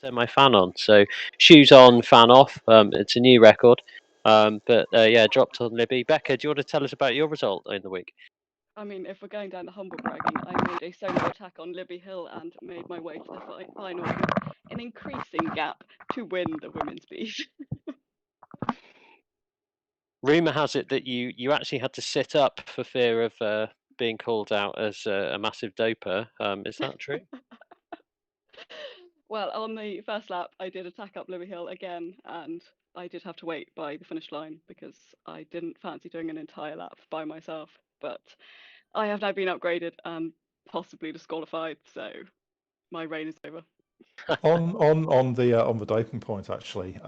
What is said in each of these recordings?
semi-fan on. So shoes on, fan off. It's a new record. But yeah, dropped on Libby. Becca, do you want to tell us about your result in the week? I mean, if we're going down the humble bragging, I made a solo attack on Libby Hill and made my way to the final with an increasing gap to win the women's beat. Rumor has it that you actually had to sit up for fear of being called out as a massive doper. Is that true? Well, on the first lap, I did attack up Libby Hill again, and I did have to wait by the finish line because I didn't fancy doing an entire lap by myself. But I have now been upgraded and possibly disqualified, so my reign is over. On the doping point, actually,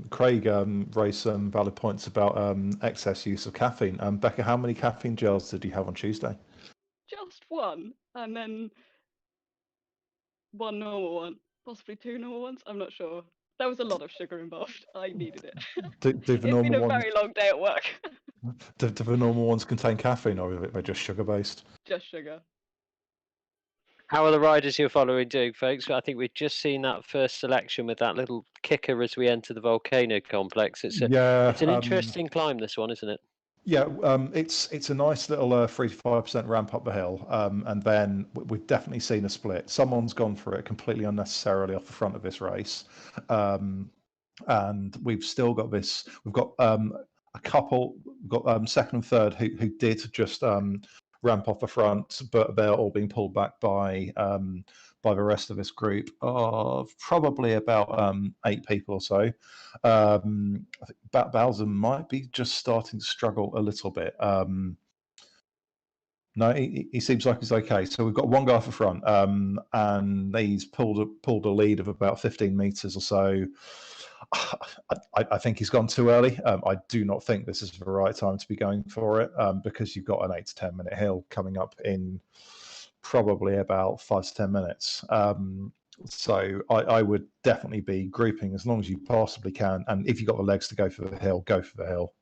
Craig raised some valid points about excess use of caffeine. Becca, how many caffeine gels did you have on Tuesday? Just one, and then one normal one, possibly two normal ones. I'm not sure. There was a lot of sugar involved. I needed it. Do the It's been normal a ones very long day at work. do the normal ones contain caffeine, or are they just sugar based? Just sugar. How are the riders you're following doing, folks? I think we've just seen that first selection with that little kicker as we enter the volcano complex. It's Yeah, an interesting climb, this one, isn't it? yeah. It's a nice little 3 to 5% ramp up the hill, and then we've definitely seen a split. Someone's gone for it completely unnecessarily off the front of this race, and we've still got this. We've got a couple. We've got second and third who did just ramp off the front, but they're all being pulled back by the rest of this group of probably about 8 people or so. I think Bowser might be just starting to struggle a little bit. No, he seems like he's okay. So we've got one guy off the front, and he's pulled a lead of about 15 meters or so. I think he's gone too early. I do not think this is the right time to be going for it, because you've got an 8 to 10 minute hill coming up in probably about 5 to 10 minutes. So I would definitely be grouping as long as you possibly can, and if you've got the legs to go for the hill, go for the hill.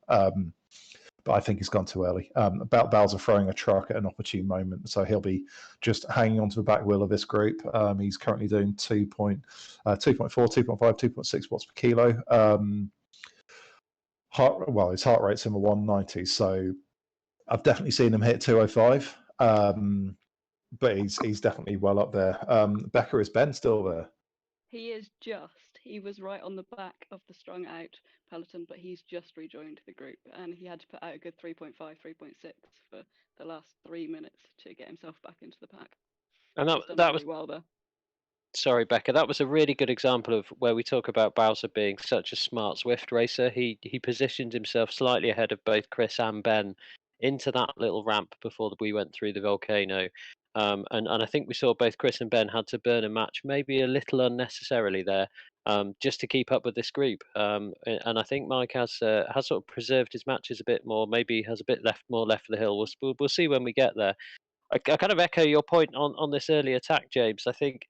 But I think he's gone too early. About Bowser throwing a truck at an opportune moment, so he'll be just hanging onto the back wheel of this group. He's currently doing 2.4, 2.5, 2.6 watts per kilo. His heart rate's in the 190, so I've definitely seen him hit 205. But he's definitely well up there. Becca, is Ben still there? He is just. He was right on the back of the strung out peloton, but he's just rejoined the group and he had to put out a good 3.5, 3.6 for the last 3 minutes to get himself back into the pack. And He's done that really was well there. sorry, Becca. That was a really good example of where we talk about Bowser being such a smart Swift racer. He positioned himself slightly ahead of both Chris and Ben into that little ramp before we went through the volcano. And I think we saw both Chris and Ben had to burn a match, maybe a little unnecessarily there, just to keep up with this group. And I think Mike has sort of preserved his matches a bit more. Maybe has a bit more left for the hill. We'll see when we get there. I kind of echo your point on this early attack, James. I think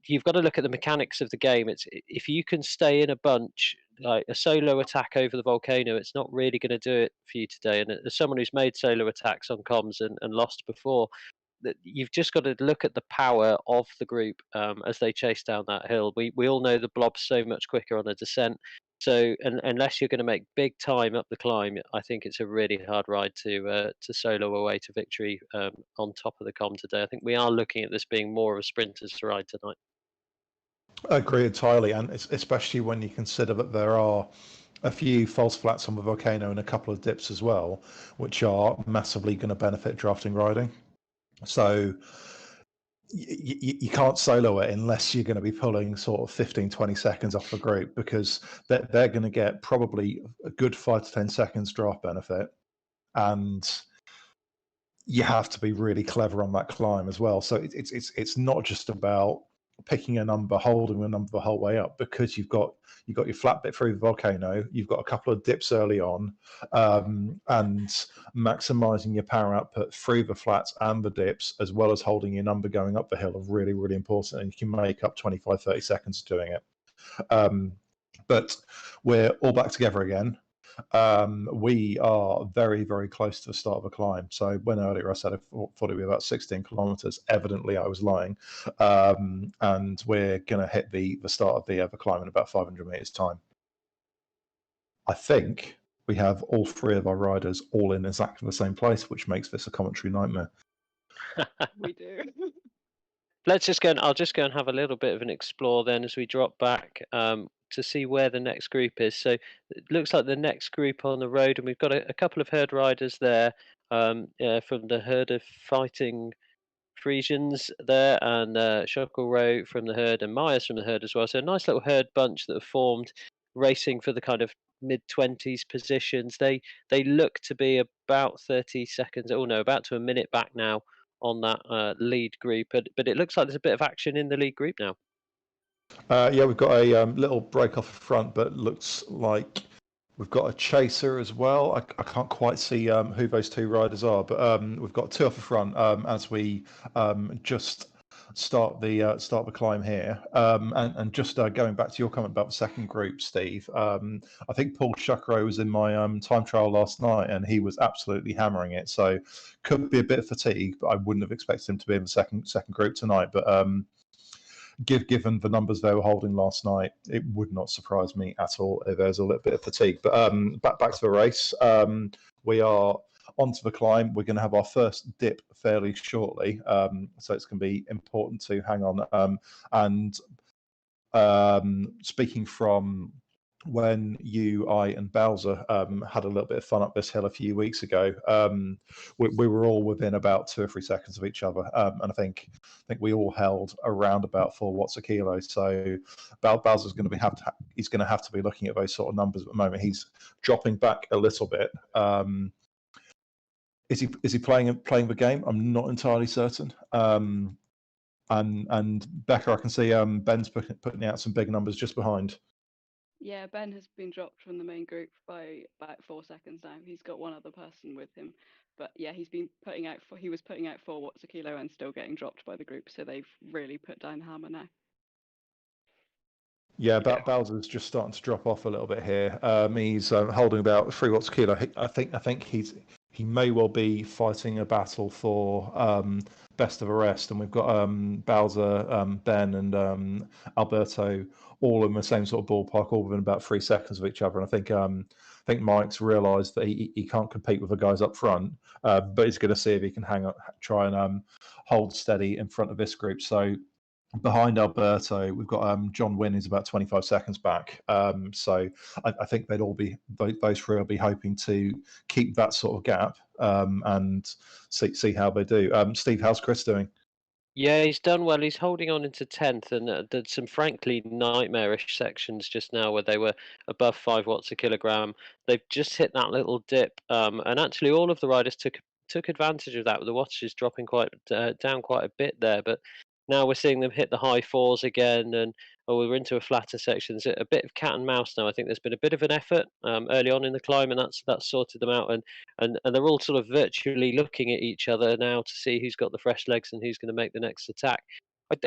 you've got to look at the mechanics of the game. It's if you can stay in a bunch, like a solo attack over the volcano, it's not really going to do it for you today. And as someone who's made solo attacks on comms and lost before, that you've just got to look at the power of the group as they chase down that hill. We all know the blob's so much quicker on a descent. So unless you're going to make big time up the climb, I think it's a really hard ride to solo away to victory on top of the com today. I think we are looking at this being more of a sprinter's ride tonight. I agree entirely, and especially when you consider that there are a few false flats on the volcano and a couple of dips as well, which are massively going to benefit drafting riding. So you can't solo it unless you're going to be pulling sort of 15, 20 seconds off the group, because they're going to get probably a good 5 to 10 seconds draft benefit. And you have to be really clever on that climb as well. So it's not just about picking a number, holding the number the whole way up, because you've got your flat bit through the volcano, you've got a couple of dips early on, and maximizing your power output through the flats and the dips, as well as holding your number going up the hill, are really, really important, and you can make up 25-30 seconds doing it. But we're all back together again. We are very, very close to the start of a climb. So when earlier I said I thought it would be about 16 kilometers, evidently I was lying. And we're going to hit the start of the climb in about 500 meters time. I think we have all three of our riders all in exactly the same place, which makes this a commentary nightmare. We do. Let's just go and I'll just go and have a little bit of an explore then as we drop back to see where the next group is. So it looks like the next group on the road, and we've got a couple of herd riders there from the herd of fighting Frisians there, and Rowe from the herd, and Myers from the herd as well. So a nice little herd bunch that have formed, racing for the kind of mid-20s positions. They look to be about 30 seconds, oh no, about to a minute back now on that lead group. But it looks like there's a bit of action in the lead group now. Yeah, we've got a little break off the front, but looks like we've got a chaser as well. I can't quite see who those two riders are, but we've got two off the front as we just start the climb here. And just going back to your comment about the second group, Steve, I think Paul Shuckrow was in my time trial last night, and he was absolutely hammering it. So could be a bit of fatigue, but I wouldn't have expected him to be in the second group tonight. But given the numbers they were holding last night, it would not surprise me at all if there's a little bit of fatigue. But back to the race. We are onto the climb. We're going to have our first dip fairly shortly, so it's going to be important to hang on. And speaking from when you, I, and Bowser had a little bit of fun up this hill a few weeks ago, we were all within about 2 or 3 seconds of each other, and I think we all held around about 4 watts a kilo. So Bowser's going to he's going to have to be looking at those sort of numbers at the moment. He's dropping back a little bit. Is he playing the game? I'm not entirely certain. And Becca, I can see Ben's putting out some big numbers just behind. Yeah, Ben has been dropped from the main group by about 4 seconds now. He's got one other person with him, but yeah, he was putting out 4 watts a kilo and still getting dropped by the group. So they've really put down the hammer now. Yeah, Bowser's just starting to drop off a little bit here. He's holding about 3 watts a kilo. I think he may well be fighting a battle for best of the rest, and we've got Bowser, Ben, and Alberto all in the same sort of ballpark, all within about 3 seconds of each other. And I think Mike's realised that he can't compete with the guys up front, but he's going to see if he can try and hold steady in front of this group. So behind Alberto, we've got John Wynn, who's about 25 seconds back. So I think those three will be hoping to keep that sort of gap and see how they do. Steve, how's Chris doing? Yeah, he's done well. He's holding on into 10th, and did some frankly nightmarish sections just now where they were above 5 watts a kilogram. They've just hit that little dip, and actually all of the riders took advantage of that, with the wattages dropping quite down quite a bit there. But now we're seeing them hit the high fours again, and we're into a flatter section. It's a bit of cat and mouse now. I think there's been a bit of an effort early on in the climb, and that's sorted them out. And they're all sort of virtually looking at each other now to see who's got the fresh legs and who's going to make the next attack.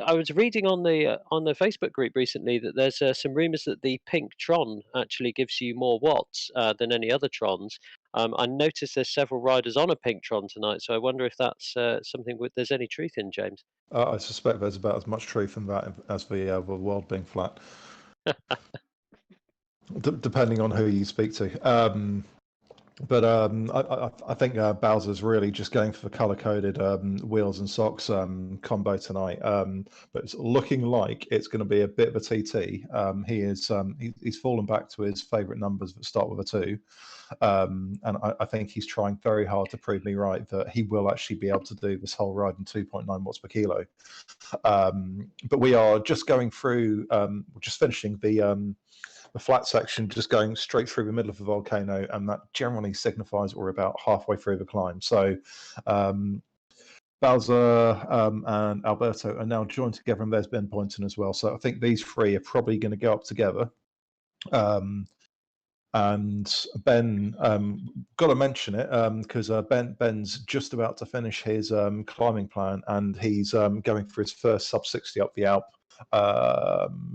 I was reading on the Facebook group recently that there's some rumours that the pink Tron actually gives you more watts than any other Trons. I noticed there's several riders on a pink Tron tonight, so I wonder if that's something there's any truth in, James. I suspect there's about as much truth in that as the world being flat, depending on who you speak to. But I think Bowser's really just going for the color-coded wheels and socks combo tonight. But it's looking like it's going to be a bit of a TT. He's fallen back to his favourite numbers that start with a 2. And I think he's trying very hard to prove me right that he will actually be able to do this whole ride in 2.9 watts per kilo. But we are just going through, just finishing the flat section, just going straight through the middle of the volcano, and that generally signifies we're about halfway through the climb. So Bowser and Alberto are now joined together, and there's Ben Poynton as well. So I think these three are probably going to go up together. And Ben, got to mention it because Ben's just about to finish his climbing plan, and he's going for his first sub 60 up the Alp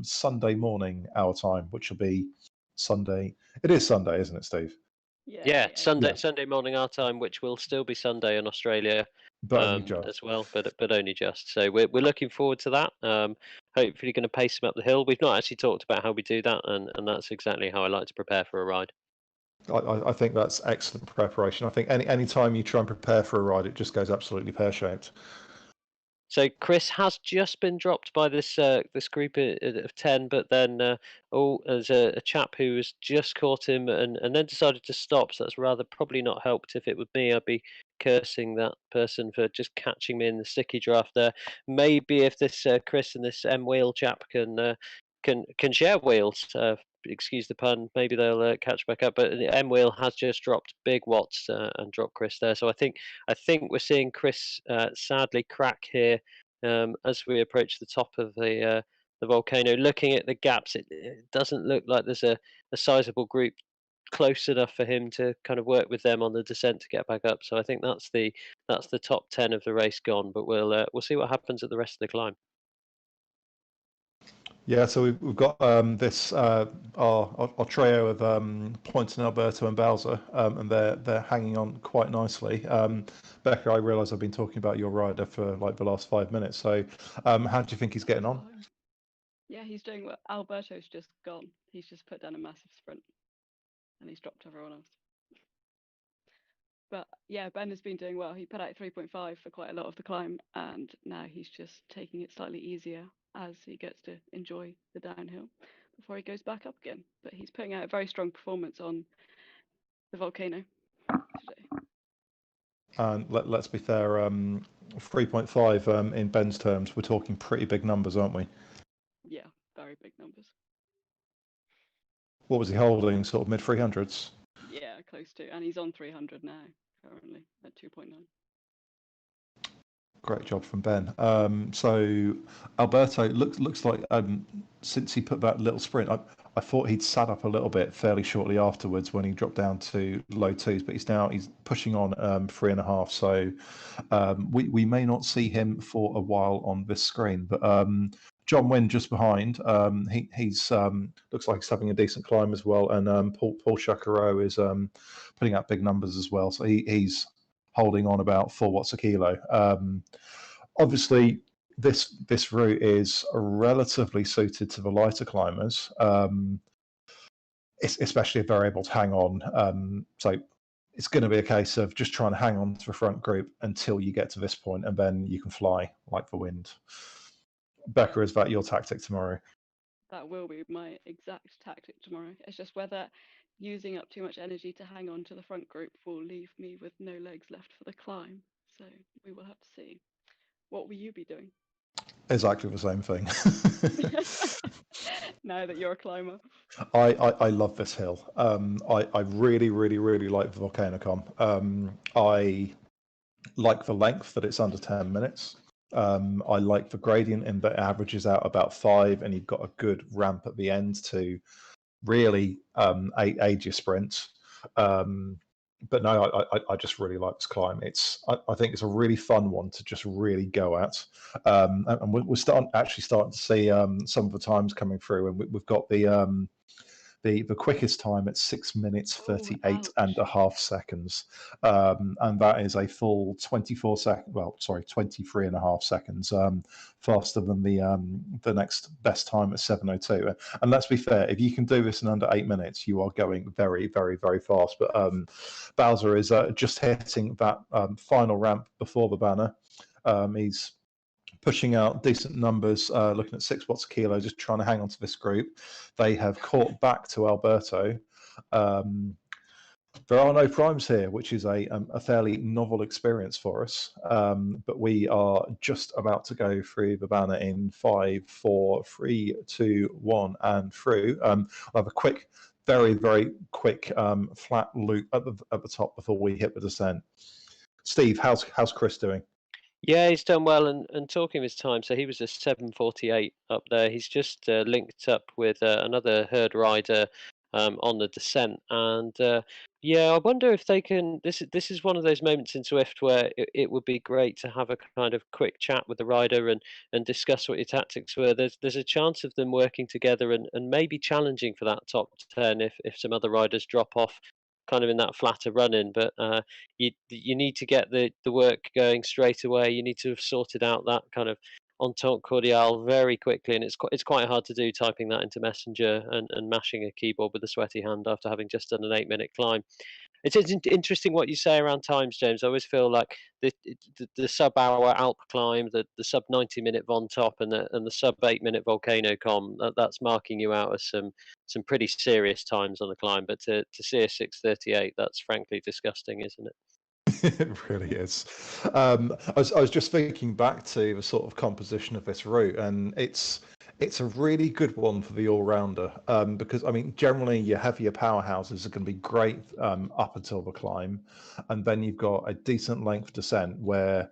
Sunday morning our time, which will be Sunday. It is Sunday, isn't it, Steve? Yeah, Yeah, yeah, Sunday Yeah, Sunday morning our time, which will still be Sunday in Australia, but only as just. well, but only just. So we're looking forward to that. Hopefully, going to pace them up the hill. We've not actually talked about how we do that, and that's exactly how I like to prepare for a ride. I think that's excellent preparation. I think any time you try and prepare for a ride, it just goes absolutely pear shaped. So Chris has just been dropped by this group of 10, but then there's a chap who has just caught him and then decided to stop. So that's rather probably not helped. If it were me, I'd be cursing that person for just catching me in the sticky draft there. Maybe if this Chris and this M wheel chap can share wheels. Excuse the pun. Maybe they'll catch back up. But the M wheel has just dropped big watts and dropped Chris there. So I think we're seeing Chris sadly crack here as we approach the top of the volcano. Looking at the gaps, it doesn't look like there's a sizable group close enough for him to kind of work with them on the descent to get back up. So I think that's the top 10 of the race gone. But we'll see what happens at the rest of the climb. Yeah, so we've got this our trio of Poynton, Alberto, and Bowser, and they're hanging on quite nicely. Becca, I realise I've been talking about your rider for like the last 5 minutes. So, how do you think he's getting that's on? fine. Yeah, he's doing well. Alberto's just gone. He's just put down a massive sprint and he's dropped everyone else. But yeah, Ben has been doing well. He put out 3.5 for quite a lot of the climb, and now he's just taking it slightly easier as he gets to enjoy the downhill before he goes back up again. But he's putting out a very strong performance on the volcano today. And let's be fair, 3.5 in Ben's terms, we're talking pretty big numbers, aren't we? Yeah, very big numbers. What was he holding? Sort of mid 300s? Yeah, close to. And he's on 300 now, currently at 2.9. Great job from Ben. So Alberto looks like since he put that little sprint, I thought he'd sat up a little bit fairly shortly afterwards when he dropped down to low twos, but he's pushing on 3.5. So we may not see him for a while on this screen, but John Wynn just behind. He's looks like he's having a decent climb as well, and Paul Chacareau is putting out big numbers as well. So he's holding on about 4 watts a kilo. Obviously, this route is relatively suited to the lighter climbers, especially if they're able to hang on. So it's going to be a case of just trying to hang on to the front group until you get to this point, and then you can fly like the wind. Becca, is that your tactic tomorrow? That will be my exact tactic tomorrow. It's just whether using up too much energy to hang on to the front group will leave me with no legs left for the climb. So we will have to see. What will you be doing? Exactly the same thing. Now that you're a climber. I love this hill. I really, really, really like the Volcano Climb. I like the length that it's under 10 minutes. I like the gradient in that it averages out about 5, and you've got a good ramp at the end to really aid your sprint. But no, I just really like this climb. I think it's a really fun one to just really go at. And we're starting to see some of the times coming through, and we've got the quickest time at 6 minutes Oh, 38 and a ouch. half seconds, and that is a full 23 and a half seconds faster than the next best time at 7:02. And let's be fair, if you can do this in under 8 minutes, you are going very, very, very fast. But Bowser is just hitting that final ramp before the banner. He's pushing out decent numbers, looking at 6 watts a kilo, just trying to hang on to this group. They have caught back to Alberto. There are no primes here, which is a fairly novel experience for us. But we are just about to go through the banner in 5, 4, 3, 2, 1, and through. I'll have a quick, very, very quick flat loop at the top before we hit the descent. Steve, how's Chris doing? Yeah, he's done well, and talking of his time, so he was a 7:48 up there. He's just linked up with another herd rider on the descent, and yeah, I wonder if they can. This is one of those moments in Swift where it would be great to have a kind of quick chat with the rider and discuss what your tactics were. There's a chance of them working together and maybe challenging for that top 10 if some other riders drop off. kind of in that flatter run-in. But you need to get the work going straight away. You need to have sorted out that kind of entente cordiale very quickly, and it's quite hard to do typing that into Messenger and mashing a keyboard with a sweaty hand after having just done an 8-minute climb. It's interesting what you say around times, James. I always feel like the sub-hour Alp climb, the sub 90-minute Von Top, and the sub 8-minute Volcano Com. That's marking you out as some pretty serious times on the climb. But to see a 6:38, that's frankly disgusting, isn't it? It really is. I was just thinking back to the sort of composition of this route, and it's a really good one for the all-rounder, because I mean generally your heavier powerhouses are going to be great up until the climb, and then you've got a decent length descent where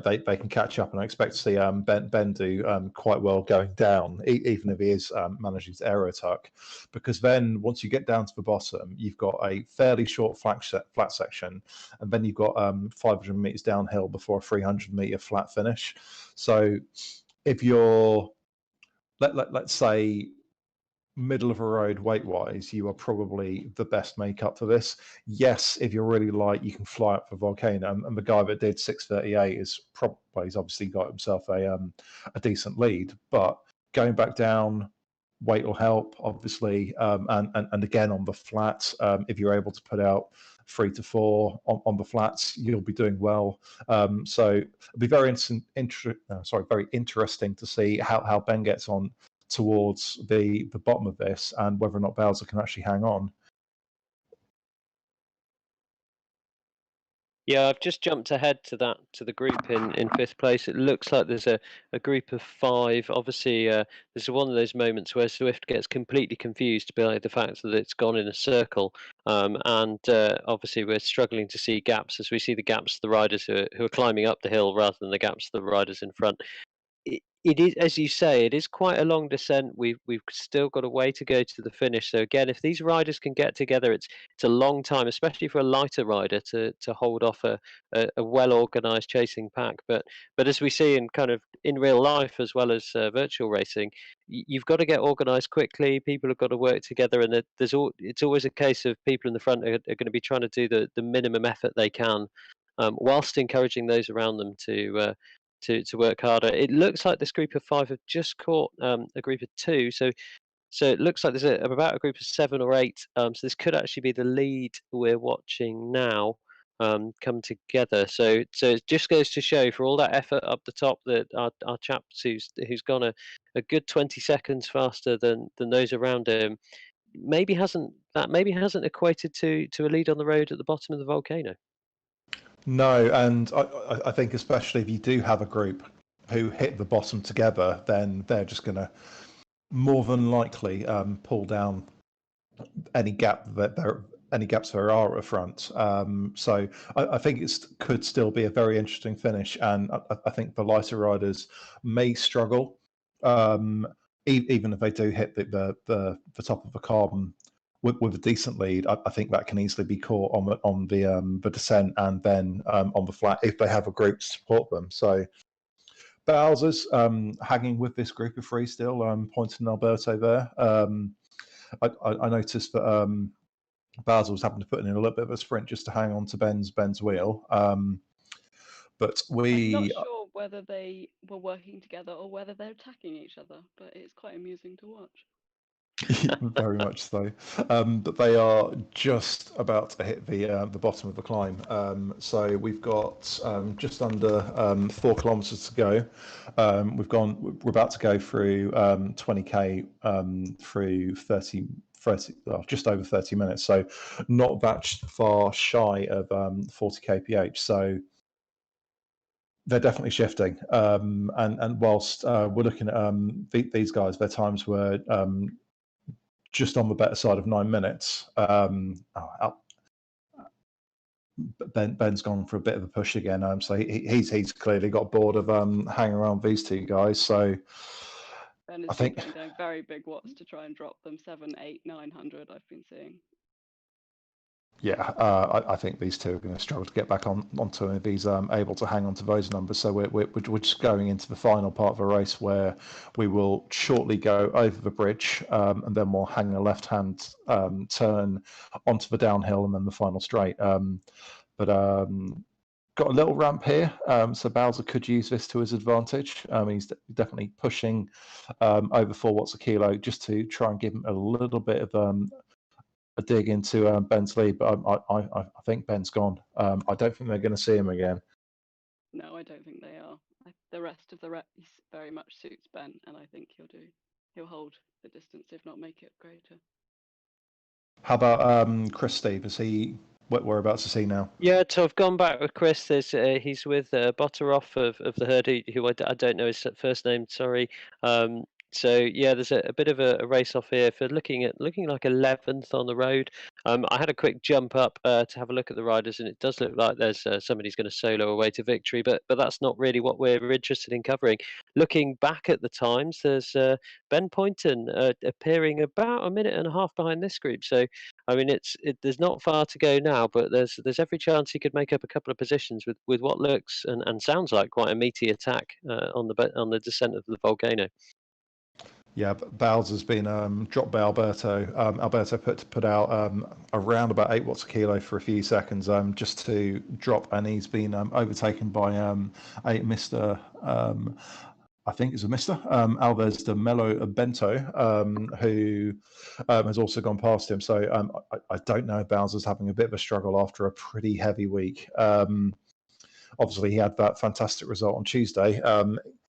they can catch up, and I expect to see Ben do quite well going down, even if he is managing to aero tuck, because then once you get down to the bottom, you've got a fairly short flat section, and then you've got 500 meters downhill before a 300-meter flat finish. So if you're let's say middle of a road weight wise, you are probably the best makeup for this. Yes, if you're really light, you can fly up for Volcano, and the guy that did 6:38 is probably, he's obviously got himself a decent lead, but going back down, weight will help obviously, and again on the flats, if you're able to put out 3 to 4 on the flats, you'll be doing well. So it'll be very very interesting to see how Ben gets on towards the bottom of this, and whether or not Bowser can actually hang on. Yeah, I've just jumped ahead to the group in fifth place. It looks like there's a group of 5. Obviously, this is one of those moments where Swift gets completely confused by the fact that it's gone in a circle, and obviously we're struggling to see gaps as we see the gaps of the riders who are climbing up the hill rather than the gaps of the riders in front. It is, as you say, it is quite a long descent. We've still got a way to go to the finish. So again, if these riders can get together, it's a long time, especially for a lighter rider to hold off a well organised chasing pack. But as we see in kind of in real life as well as virtual racing, you've got to get organised quickly. People have got to work together, and it's always a case of people in the front are going to be trying to do the minimum effort they can, whilst encouraging those around them to work harder. It looks like this group of 5 have just caught a group of 2, so it looks like there's about a group of 7 or 8. So this could actually be the lead we're watching now come together. So it just goes to show, for all that effort up the top, that our chap who's gone a good 20 seconds faster than those around him maybe hasn't equated to a lead on the road at the bottom of the volcano. No, and I think especially if you do have a group who hit the bottom together, then they're just going to more than likely pull down any gaps there are at the front. So I think it could still be a very interesting finish, and I think the lighter riders may struggle, even if they do hit the top of the carbon with a decent lead. I think that can easily be caught on the descent, and then on the flat if they have a group to support them. So Bowser's hanging with this group of 3 still, pointing Alberto there. I noticed that Basel was having to put in a little bit of a sprint just to hang on to Ben's wheel. But I'm not sure whether they were working together or whether they're attacking each other, but it's quite amusing to watch. Very much so. But they are just about to hit the bottom of the climb. So we've got just under 4 kilometers to go. We're about to go through 20k through 30, well, just over 30 minutes. So not that far shy of 40 kph. So they're definitely shifting. And whilst we're looking at these guys, their times were just on the better side of 9 minutes. Ben's gone for a bit of a push again. So he's clearly got bored of hanging around these 2 guys. So Ben I is think putting down very big watts to try and drop them 700, 800, 900. I've been seeing. Yeah, I think these two are going to struggle to get back onto him if he's able to hang on to those numbers. So we're just going into the final part of a race where we will shortly go over the bridge, and then we'll hang a left-hand turn onto the downhill and then the final straight. But got a little ramp here, so Bowser could use this to his advantage. He's definitely pushing over 4 watts a kilo just to try and give him a little bit of a dig into Ben's lead, but I think Ben's gone. I don't think they're going to see him again. No, I don't think they are. The rest of the race very much suits Ben, and I think he'll hold the distance, if not make it greater. How about Chris Steve? Is he whereabouts is he now? Yeah, so I've gone back with Chris. He's with Botteroff of the herd, who I don't know his first name. Sorry. So yeah, there's a bit of a race off here for looking like 11th on the road. I had a quick jump up to have a look at the riders, and it does look like there's somebody's going to solo away to victory, but that's not really what we're interested in covering. Looking back at the times, there's Ben Poynton appearing about a minute and a half behind this group. So I mean, there's not far to go now, but there's every chance he could make up a couple of positions with what looks and sounds like quite a meaty attack on the descent of the volcano. Yeah, Bowser's been dropped by Alberto. Alberto put out around about 8 watts a kilo for a few seconds just to drop, and he's been overtaken by a Mr. I think it's a Mr. Alves de Melo Bento, who has also gone past him. So I don't know if Bowser's having a bit of a struggle after a pretty heavy week. Obviously, he had that fantastic result on Tuesday.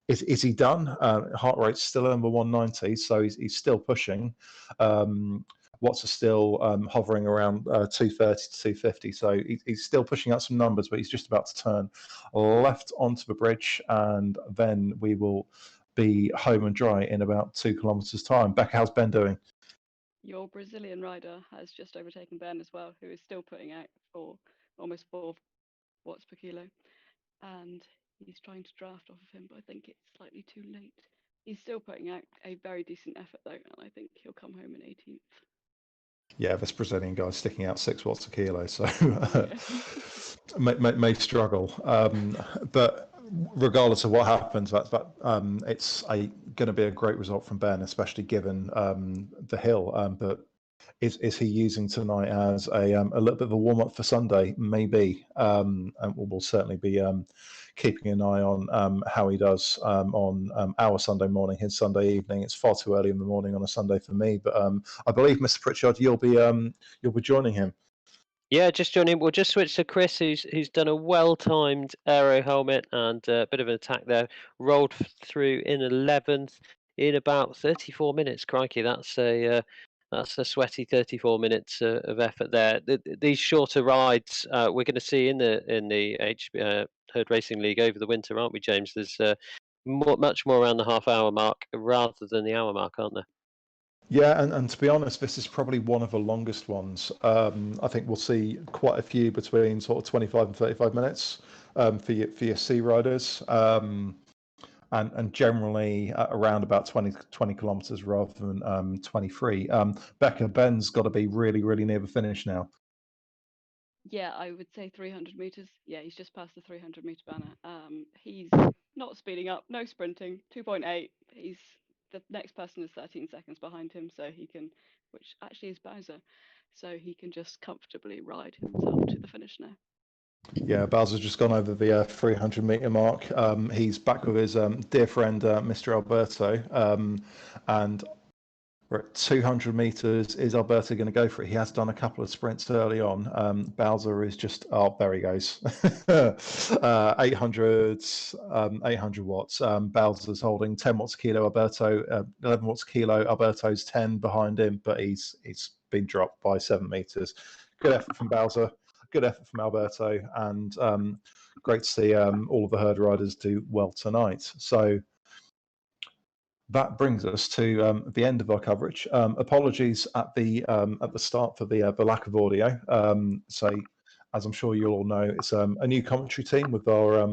Is he done? Heart rate's still over 190, so he's still pushing. Watts are still hovering around 230 to 250, so he's still pushing out some numbers, but he's just about to turn left onto the bridge, and then we will be home and dry in about 2 kilometers' time. Becca, how's Ben doing? Your Brazilian rider has just overtaken Ben as well, who is still putting out for almost 4 watts per kilo. And he's trying to draft off of him, but I think it's slightly too late. He's still putting out a very decent effort though, and I think he'll come home in 18th. Yeah, this Brazilian guy's sticking out 6 watts a kilo, so may struggle. But regardless of what happens, it's going to be a great result from Ben, especially given the hill. But is he using tonight as a little bit of a warm up for Sunday? Maybe, and we'll certainly be keeping an eye on how he does on our Sunday morning, his Sunday evening. It's far too early in the morning on a Sunday for me, but I believe, Mr. Pritchard, you'll be joining him. Yeah, just joining. We'll just switch to Chris, who's done a well-timed aero helmet and a bit of an attack there. Rolled through in 11th in about 34 minutes. Crikey, that's a sweaty 34 minutes of effort there. These shorter rides we're going to see in the Herd Racing League over the winter, aren't we, James? There's much more around the half-hour mark rather than the hour mark, aren't there? Yeah, and to be honest, this is probably one of the longest ones. I think we'll see quite a few between sort of 25 and 35 minutes for your sea riders, and generally around about 20 kilometers rather than 23. Becca, Ben's got to be really, really near the finish now. Yeah, I would say 300 meters. Yeah, he's just past the 300-meter banner. He's not speeding up, no sprinting, 2.8. The next person is 13 seconds behind him, so he can, which actually is Bowser, so he can just comfortably ride himself to the finish now. Yeah, Bowser's just gone over the 300-meter mark. He's back with his dear friend, Mr. Alberto, and we're at 200 meters. Is Alberto going to go for it? He has done a couple of sprints early on. Bowser is just, oh, there he goes. 800 watts. Bowser's holding 10 watts a kilo. Alberto, 11 watts a kilo. Alberto's 10 behind him, but he's been dropped by 7 meters. Good effort from Bowser. Good effort from Alberto, and great to see all of the herd riders do well tonight. So that brings us to the end of our coverage. Apologies at the start for the lack of audio. So as I'm sure you'll all know, it's a new commentary team with our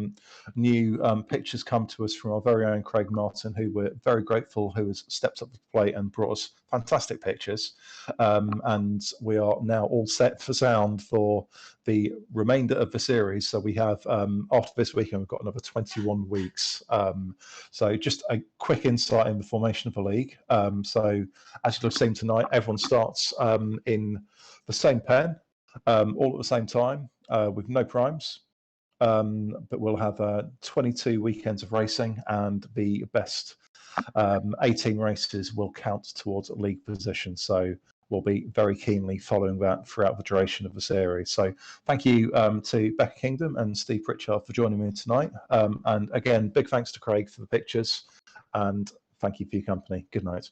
new pictures come to us from our very own Craig Martin, who we're very grateful, who has stepped up to the plate and brought us fantastic pictures. And we are now all set for sound for the remainder of the series. So we have, after this weekend, we've got another 21 weeks. So just a quick insight in the formation of the league. So as you'll have seen tonight, everyone starts in the same pen, all at the same time, with no primes. But we'll have 22 weekends of racing, and the best 18 races will count towards a league position. So we'll be very keenly following that throughout the duration of the series. So thank you to Becca Kingdom and Steve Pritchard for joining me tonight. And again, big thanks to Craig for the pictures, and thank you for your company. Good night.